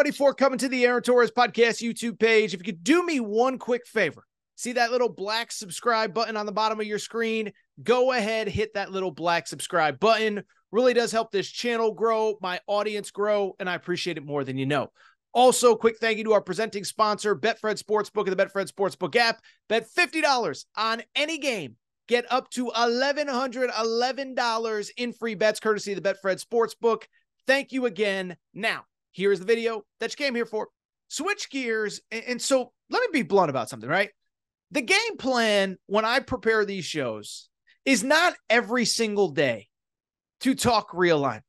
everybody, for coming to the Aaron Torres Podcast YouTube page. If you could do me one quick favor, see that little black subscribe button on the bottom of your screen? Go ahead, hit that little black subscribe button. Really does help this channel grow, my audience grow, and I appreciate it more than you know. Also, quick thank you to our presenting sponsor, Betfred Sportsbook and the Betfred Sportsbook app. Bet $50 on any game. Get up to $1,111 in free bets, courtesy of the Betfred Sportsbook. Thank you again. Now, here's the video that you came here for. Switch gears. And so let me be blunt about something, right? The game plan when I prepare these shows is not every single day to talk realignment.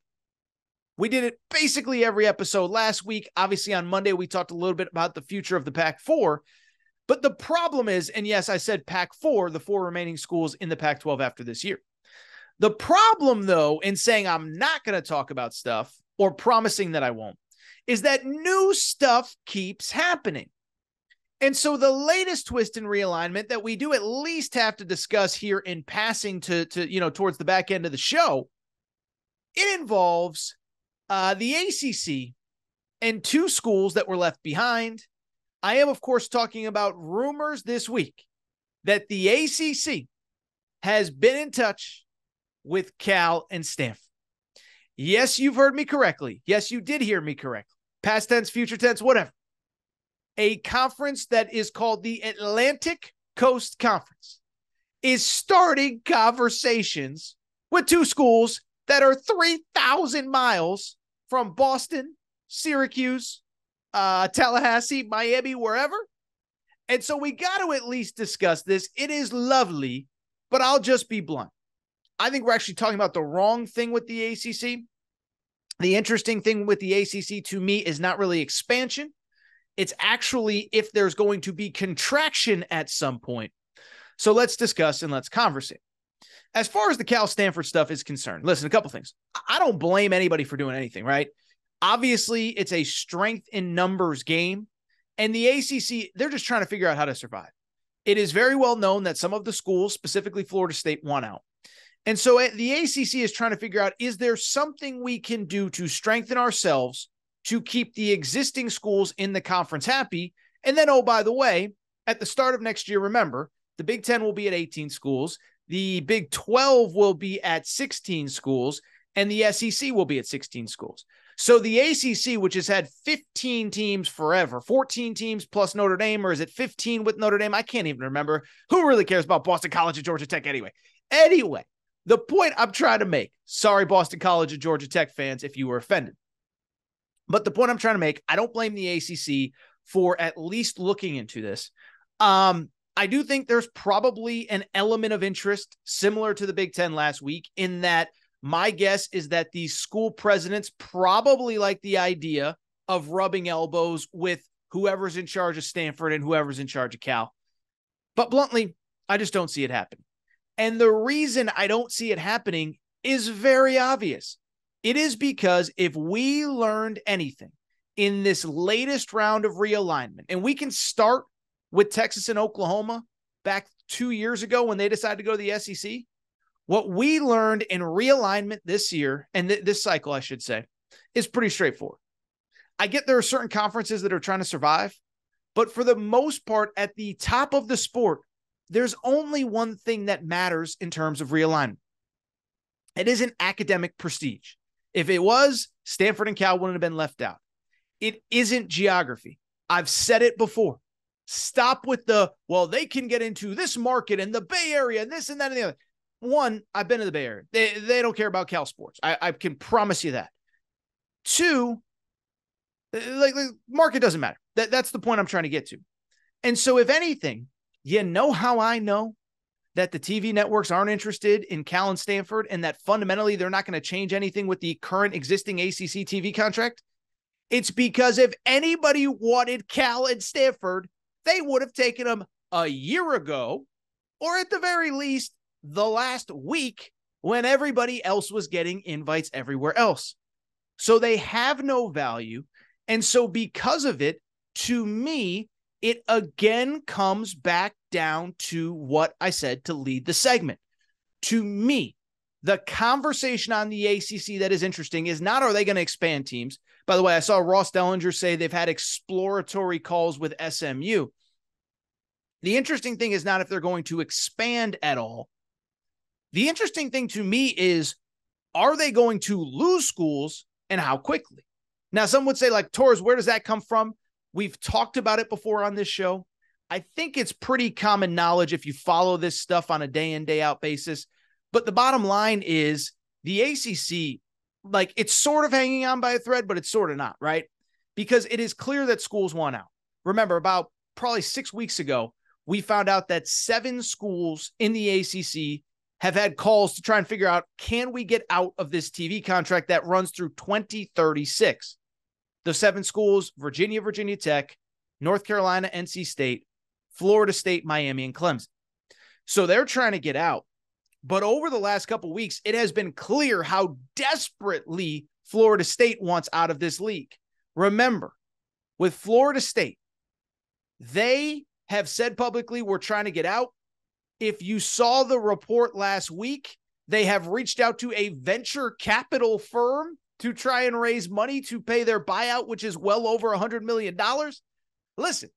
We did it basically every episode last week. Obviously, on Monday, we talked a little bit about the future of the Pac-4. But the problem is, and yes, I said Pac-4, the 4 remaining schools in the Pac-12 after this year. The problem, though, in saying I'm not going to talk about stuff or promising that I won't, is that new stuff keeps happening. And so the latest twist in realignment that we do at least have to discuss here in passing to towards the back end of the show, it involves the ACC and 2 schools that were left behind. I am, of course, talking about rumors this week that the ACC has been in touch with Cal and Stanford. Yes, you've heard me correctly. Yes, you did hear me correctly. Past tense, future tense, whatever. A conference that is called the Atlantic Coast Conference is starting conversations with 2 schools that are 3,000 miles from Boston, Syracuse, Tallahassee, Miami, wherever. And so we got to at least discuss this. It is lovely, but I'll just be blunt. I think we're actually talking about the wrong thing with the ACC. The interesting thing with the ACC to me is not really expansion. It's actually if there's going to be contraction at some point. So let's discuss and let's conversate. As far as the Cal Stanford stuff is concerned, listen, a couple things. I don't blame anybody for doing anything, right? Obviously, it's a strength in numbers game, and the ACC, they're just trying to figure out how to survive. It is very well known that some of the schools, specifically Florida State, want out. And so the ACC is trying to figure out, is there something we can do to strengthen ourselves to keep the existing schools in the conference happy? And then, oh, by the way, at the start of next year, remember, the Big Ten will be at 18 schools. The Big 12 will be at 16 schools, and the SEC will be at 16 schools. So the ACC, which has had 15 teams forever, 14 teams plus Notre Dame, or is it 15 with Notre Dame? I can't even remember. Who really cares about Boston College and Georgia Tech anyway? Anyway, the point I'm trying to make, sorry, Boston College and Georgia Tech fans, if you were offended. But the point I'm trying to make, I don't blame the ACC for at least looking into this. I do think there's probably an element of interest similar to the Big Ten last week, in that my guess is that these school presidents probably like the idea of rubbing elbows with whoever's in charge of Stanford and whoever's in charge of Cal. But bluntly, I just don't see it happening. And the reason I don't see it happening is very obvious. It is because if we learned anything in this latest round of realignment, and we can start with Texas and Oklahoma back 2 years ago when they decided to go to the SEC, what we learned in realignment this year, and this cycle, I should say, is pretty straightforward. I get there are certain conferences that are trying to survive, but for the most part, at the top of the sport, there's only one thing that matters in terms of realignment. It isn't academic prestige. If it was, Stanford and Cal wouldn't have been left out. It isn't geography. I've said it before. Stop with well, they can get into this market and the Bay Area and this and that and the other. One, I've been to the Bay Area. They don't care about Cal sports. I can promise you that. 2, like market doesn't matter. That's the point I'm trying to get to. And so if anything, you know how I know that the TV networks aren't interested in Cal and Stanford, and that fundamentally they're not going to change anything with the current existing ACC TV contract? It's because if anybody wanted Cal and Stanford, they would have taken them a year ago, or at the very least, the last week, when everybody else was getting invites everywhere else. So they have no value. And so because of it, to me, it again comes back down to what I said to lead the segment. To me, the conversation on the ACC that is interesting is not, are they going to expand teams? By the way, I saw Ross Dellinger say they've had exploratory calls with SMU. The interesting thing is not if they're going to expand at all. The interesting thing to me is, are they going to lose schools and how quickly? Now, some would say, like, Torres, where does that come from? We've talked about it before on this show. I think it's pretty common knowledge if you follow this stuff on a day in, day out basis. But the bottom line is the ACC, like, it's sort of hanging on by a thread, but it's sort of not, right? Because it is clear that schools want out. Remember, about probably 6 weeks ago, we found out that 7 schools in the ACC have had calls to try and figure out, can we get out of this TV contract that runs through 2036? The 7 schools: Virginia, Virginia Tech, North Carolina, NC State, Florida State, Miami, and Clemson. So they're trying to get out. But over the last couple of weeks, it has been clear how desperately Florida State wants out of this league. Remember, with Florida State, they have said publicly, we're trying to get out. If you saw the report last week, they have reached out to a venture capital firm to try and raise money to pay their buyout, which is well over $100 million. Listen,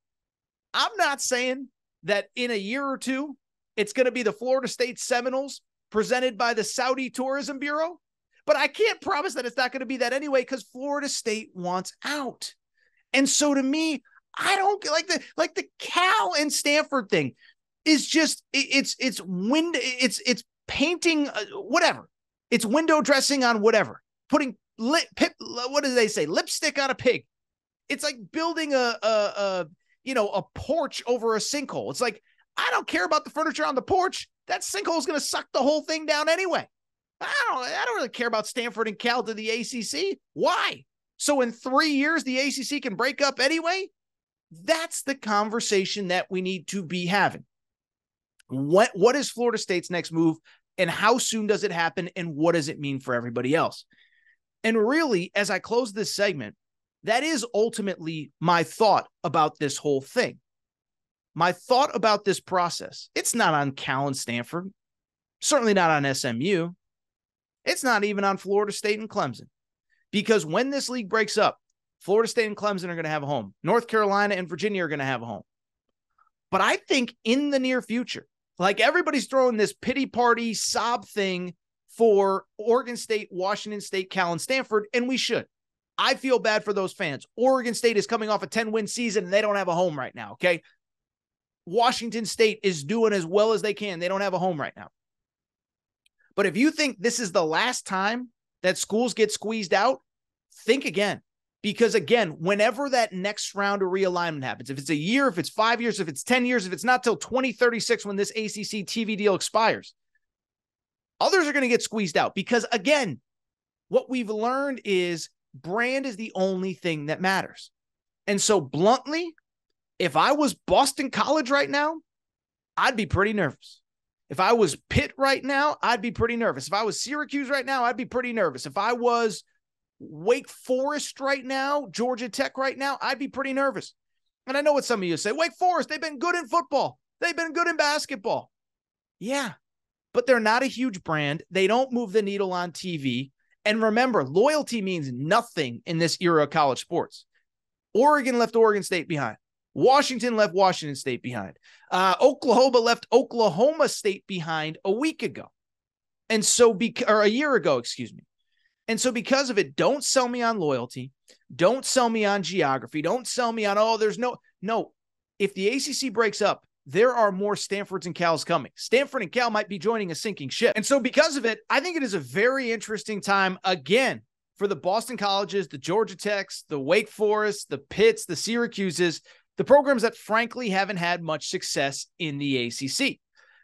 I'm not saying that in a year or two, it's going to be the Florida State Seminoles presented by the Saudi Tourism Bureau, but I can't promise that it's not going to be that anyway, because Florida State wants out. And so to me, I don't like the Cal and Stanford thing is just, it's painting whatever. It's window dressing on whatever, putting what do they say? Lipstick on a pig. It's like building a porch over a sinkhole. It's like, I don't care about the furniture on the porch. That sinkhole is going to suck the whole thing down anyway. I don't really care about Stanford and Cal to the ACC. Why? So in 3 years, the ACC can break up anyway? That's the conversation that we need to be having. What is Florida State's next move, and how soon does it happen, and what does it mean for everybody else? And really, as I close this segment, that is ultimately my thought about this whole thing. My thought about this process. It's not on Cal and Stanford, certainly not on SMU. It's not even on Florida State and Clemson, because when this league breaks up, Florida State and Clemson are going to have a home. North Carolina and Virginia are going to have a home. But I think in the near future, like, everybody's throwing this pity party sob thing for Oregon State, Washington State, Cal, and Stanford, and we should. I feel bad for those fans. Oregon State is coming off a 10-win season, and they don't have a home right now, okay? Washington State is doing as well as they can. They don't have a home right now. But if you think this is the last time that schools get squeezed out, think again. Because, again, whenever that next round of realignment happens, if it's a year, if it's 5 years, if it's 10 years, if it's not till 2036 when this ACC TV deal expires, others are going to get squeezed out. Because, again, what we've learned is brand is the only thing that matters. And so, bluntly, if I was Boston College right now, I'd be pretty nervous. If I was Pitt right now, I'd be pretty nervous. If I was Syracuse right now, I'd be pretty nervous. If I was Wake Forest right now, Georgia Tech right now, I'd be pretty nervous. And I know what some of you say, Wake Forest, they've been good in football. They've been good in basketball. Yeah, but they're not a huge brand. They don't move the needle on TV. And remember, loyalty means nothing in this era of college sports. Oregon left Oregon State behind. Washington left Washington State behind. Oklahoma left Oklahoma State behind a week ago. And so, or a year ago, excuse me. And so because of it, don't sell me on loyalty. Don't sell me on geography. Don't sell me on, there's no. If the ACC breaks up, there are more Stanfords and Cals coming. Stanford and Cal might be joining a sinking ship. And so because of it, I think it is a very interesting time, again, for the Boston Colleges, the Georgia Techs, the Wake Forest, the Pitts, the Syracuses, the programs that frankly haven't had much success in the ACC.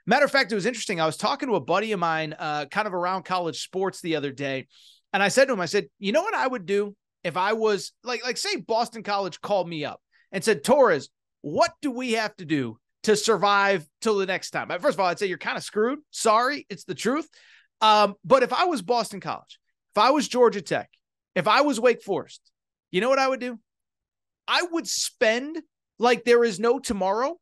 Matter of fact, it was interesting. I was talking to a buddy of mine kind of around college sports the other day. And I said to him, I said, you know what I would do if I was like say Boston College called me up and said, Torres, what do we have to do to survive till the next time? First of all, I'd say you're kind of screwed. Sorry, it's the truth. But if I was Boston College, if I was Georgia Tech, if I was Wake Forest, you know what I would do? I would spend like there is no tomorrow,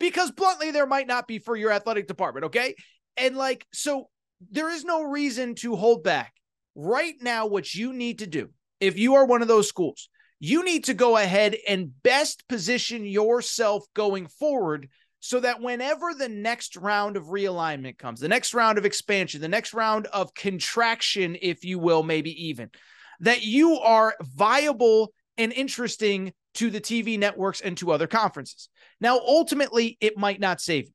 because bluntly, there might not be for your athletic department, okay? And so there is no reason to hold back. Right now, what you need to do if you are one of those schools, you need to go ahead and best position yourself going forward so that whenever the next round of realignment comes, the next round of expansion, the next round of contraction, if you will, maybe even, that you are viable and interesting to the TV networks and to other conferences. Now, ultimately, it might not save you.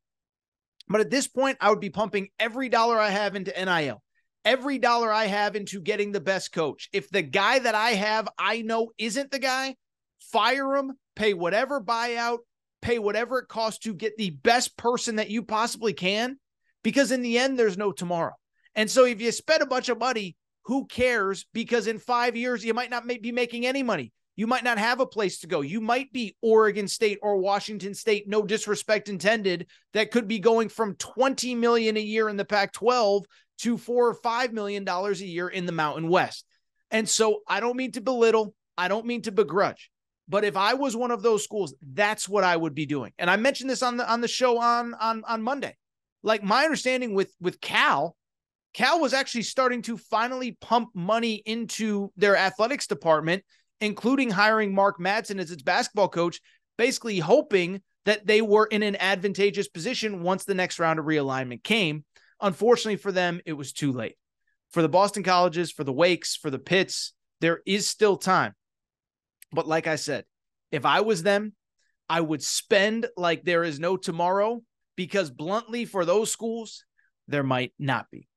But at this point, I would be pumping every dollar I have into NIL, every dollar I have into getting the best coach. If the guy that I have, I know isn't the guy, fire him, pay whatever buyout, pay whatever it costs to get the best person that you possibly can, because in the end, there's no tomorrow. And so if you spend a bunch of money, who cares? Because in 5 years, you might not be making any money. You might not have a place to go. You might be Oregon State or Washington State, no disrespect intended, that could be going from $20 million a year in the Pac-12 to $4 or $5 million a year in the Mountain West. And so I don't mean to belittle. I don't mean to begrudge. But if I was one of those schools, that's what I would be doing. And I mentioned this on the show on Monday. Like, my understanding with Cal was actually starting to finally pump money into their athletics department, including hiring Mark Madsen as its basketball coach, basically hoping that they were in an advantageous position once the next round of realignment came. Unfortunately for them, it was too late. For the Boston Colleges, for the Wakes, for the Pitts, there is still time. But like I said, if I was them, I would spend like there is no tomorrow, because bluntly, for those schools, there might not be.